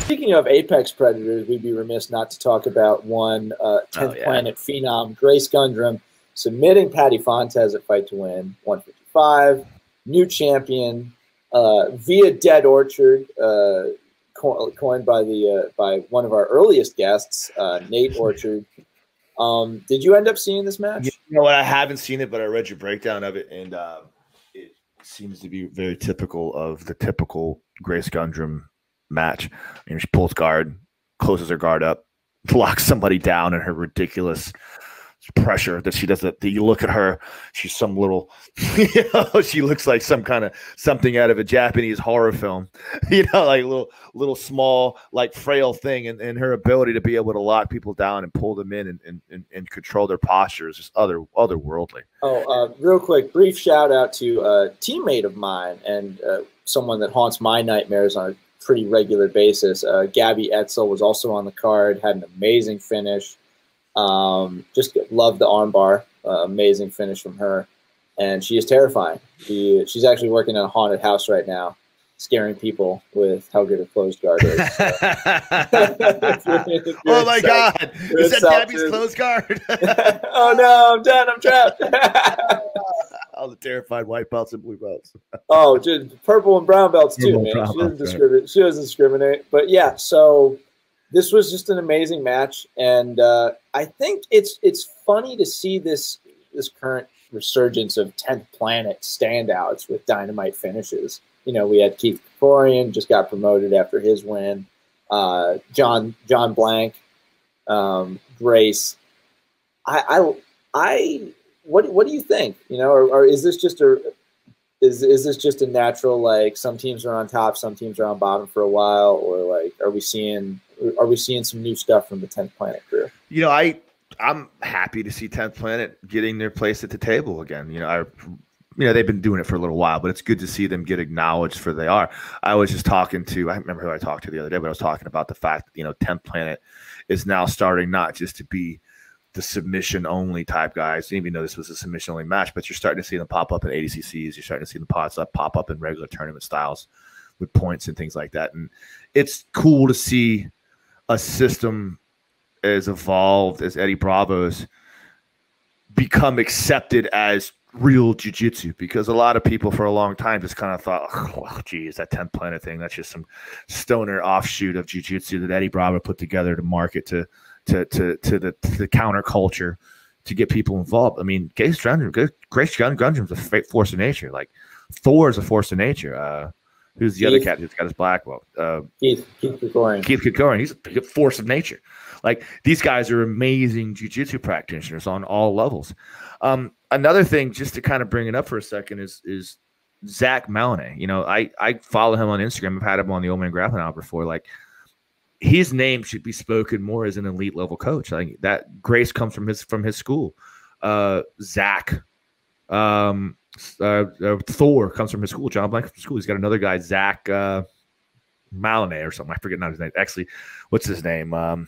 Speaking of apex predators, we'd be remiss not to talk about one 10th Planet phenom, Grace Gundrum, submitting Pati Fontes at Fight to Win, 155, new champion, via Dead Orchard, coined by one of our earliest guests, Nate Orchard. Did you end up seeing this match? You know what? I haven't seen it, but I read your breakdown of it, and it seems to be very typical of the typical Grace Gundrum match. I mean, she pulls guard, closes her guard up, locks somebody down in her ridiculous pressure that she doesn't. You look at her, she's some little, she looks like something out of a Japanese horror film, like little small, like frail thing, and her ability to be able to lock people down and pull them in and control their posture is just otherworldly. Real quick, brief shout out to a teammate of mine and someone that haunts my nightmares on a pretty regular basis. Gabby Etzel was also on the card, had an amazing finish. Just love the armbar, amazing finish from her, and she is terrifying. She's actually working in a haunted house right now, scaring people with how good her closed guard is. Oh my God! Is that Gabby's closed guard? Oh no, I'm done. I'm trapped. All the terrified white belts and blue belts. Oh, dude, purple and brown belts too, man. She doesn't discriminate. But yeah, so this was just an amazing match, and I think it's funny to see this current resurgence of 10th Planet standouts with dynamite finishes. We had Keith Krikorian just got promoted after his win. John Blank, Grace. What do you think? Or is this just is this just a natural, like, some teams are on top, some teams are on bottom for a while, or like are we seeing some new stuff from the 10th Planet crew? I'm happy to see 10th Planet getting their place at the table again. They've been doing it for a little while, but it's good to see them get acknowledged for they are. I was just talking to, I remember who I talked to the other day, but I was talking about the fact that, 10th Planet is now starting not just to be the submission only type guys, even though this was a submission only match, but you're starting to see them pop up in ADCCs. You're starting to see them pop up in regular tournament styles with points and things like that. And it's cool to see a system as evolved as Eddie Bravo's become accepted as real jiu-jitsu, because a lot of people for a long time just kind of thought, oh, geez, that 10th Planet thing, that's just some stoner offshoot of jiu-jitsu that Eddie Bravo put together to market to the counterculture to get people involved. I mean, Grace Gundrum's a force of nature. Like, Thor is a force of nature. Who's the other cat who's got his black belt? Keith Krikorian. Keith Krikorian. He's a force of nature. Like, these guys are amazing jiu-jitsu practitioners on all levels. Another thing, just to kind of bring it up for a second, is Zach Maloney. I follow him on Instagram. I've had him on the Old Man Grappling Hour before. Like, his name should be spoken more as an elite level coach. Like, that grace comes from his school. Zach, Thor comes from his school. John Blank from school. He's got another guy, Zach Maloney or something. I forget not his name. Actually, what's his name?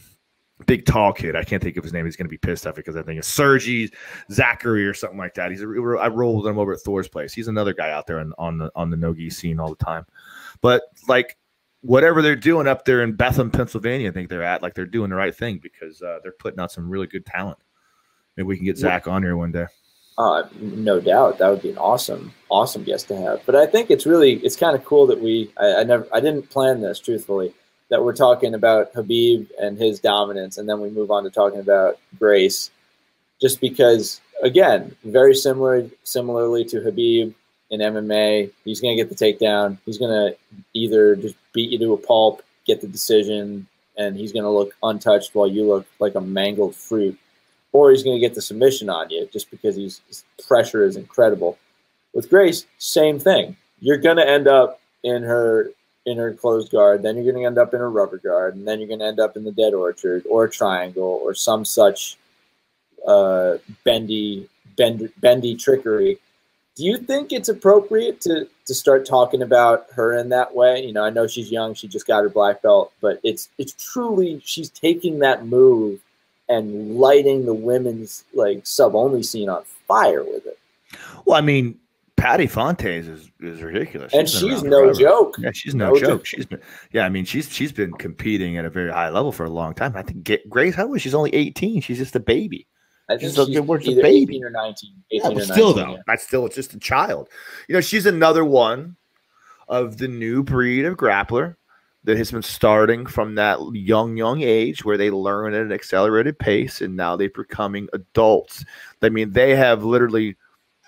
Big tall kid. I can't think of his name. He's going to be pissed off because I think it's Sergey Zachary or something like that. I rolled with him over at Thor's place. He's another guy out there on the no-gi scene all the time. But like, whatever they're doing up there in Bethlehem, Pennsylvania, I think they're at, like, they're doing the right thing, because they're putting out some really good talent. Maybe we can get Zach on here one day. No doubt. That would be an awesome guest to have. But I think it's kind of cool that I didn't plan this, truthfully, that we're talking about Khabib and his dominance, and then we move on to talking about Grace, just because, again, very similarly to Khabib in MMA, he's going to get the takedown. He's going to either just beat you to a pulp, get the decision, and he's going to look untouched while you look like a mangled fruit, or he's going to get the submission on you just because his pressure is incredible. With Grace, same thing. You're going to end up in her closed guard, then you're going to end up in her rubber guard, and then you're going to end up in the Dead Orchard or a triangle or some such bendy trickery. Do you think it's appropriate to start talking about her in that way? I know she's young, she just got her black belt, but it's truly, she's taking that move and lighting the women's, like, sub-only scene on fire with it. Well, I mean, Pati Fontes is ridiculous, and she's no joke. Yeah, she's no joke. She's been, yeah, I mean, she's been competing at a very high level for a long time. I think Grace, how old? She's only 18. She's just a baby. I think she's either 18 or 19. 18 or 19, still, though, that's still just a child. You know, she's another one of the new breed of grappler that has been starting from that young age where they learn at an accelerated pace, and now they're becoming adults. I mean, they have literally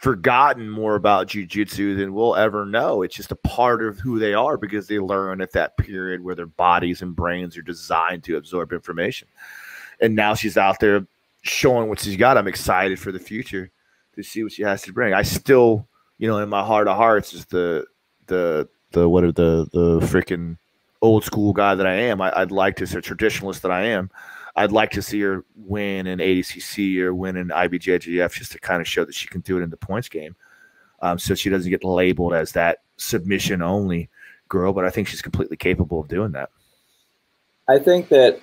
forgotten more about jiu-jitsu than we'll ever know. It's just a part of who they are because they learn at that period where their bodies and brains are designed to absorb information. And now she's out there showing what she's got. I'm excited for the future to see what she has to bring. I still, you know, in my heart of hearts is the freaking old school guy that I am. I'd like to see a traditionalist that I am. I'd like to see her win an ADCC or win an IBJJF just to kind of show that she can do it in the points game, so she doesn't get labeled as that submission-only girl. But I think she's completely capable of doing that. I think that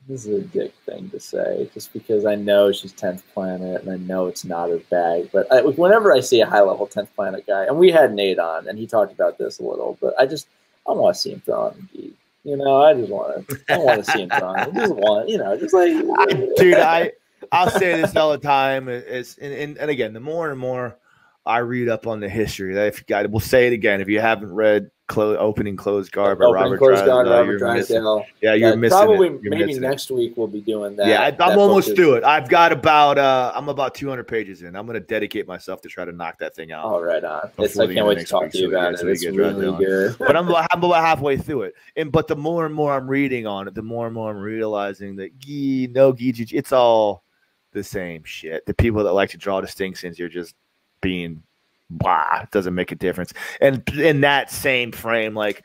this is a dick thing to say just because I know she's 10th Planet and I know it's not her bag. But whenever I see a high-level 10th Planet guy, and we had Nate on, and he talked about this a little, but I want to see him throw on the gi. You know, I want to see him throwing. I just want, you know, just like, dude, I'll say this all the time. And again, the more and more I read up on the history, that if you got, we'll say it again. If you haven't read Opening Closed Guard by Robert Drysdale, you're missing probably it. Maybe next week we'll be doing that. Yeah, I'm almost through it. I've got I'm about 200 pages in. I'm going to dedicate myself to try to knock that thing out. Oh, right on. I can't wait to talk to you about it. It's really good. But I'm about halfway through it. But the more and more I'm reading on it, the more and more I'm realizing that it's all the same shit. The people that like to draw distinctions, you're just being blah, it doesn't make a difference. And in that same frame, like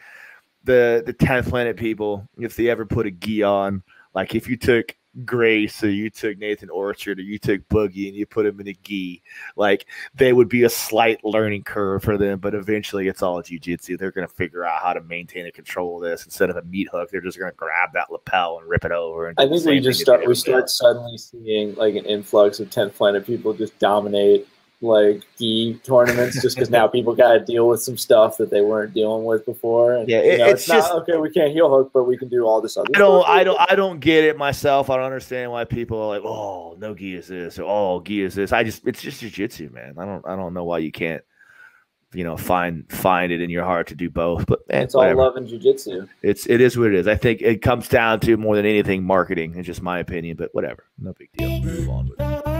the 10th Planet people, if they ever put a gi on, like if you took Grace or you took Nathan Orchard or you took Boogie and you put him in a gi, like they would be a slight learning curve for them, but eventually it's all jiu-jitsu. They're going to figure out how to maintain and control this. Instead of a meat hook, they're just going to grab that lapel and rip it over. And I think we start suddenly seeing like an influx of 10th Planet people just dominate like gi tournaments just because now people got to deal with some stuff that they weren't dealing with before. And, yeah, it's just not, okay, we can't heel hook, but we can do all this other stuff. I don't get it myself. I don't understand why people are like, oh, no gi is this, or oh, gi is this. It's just jiu-jitsu, man. I don't know why you can't, you know, find it in your heart to do both. But it's all love and jiu-jitsu. It is what it is. I think it comes down to more than anything marketing. It's just my opinion, but whatever. No big deal. Move on with it.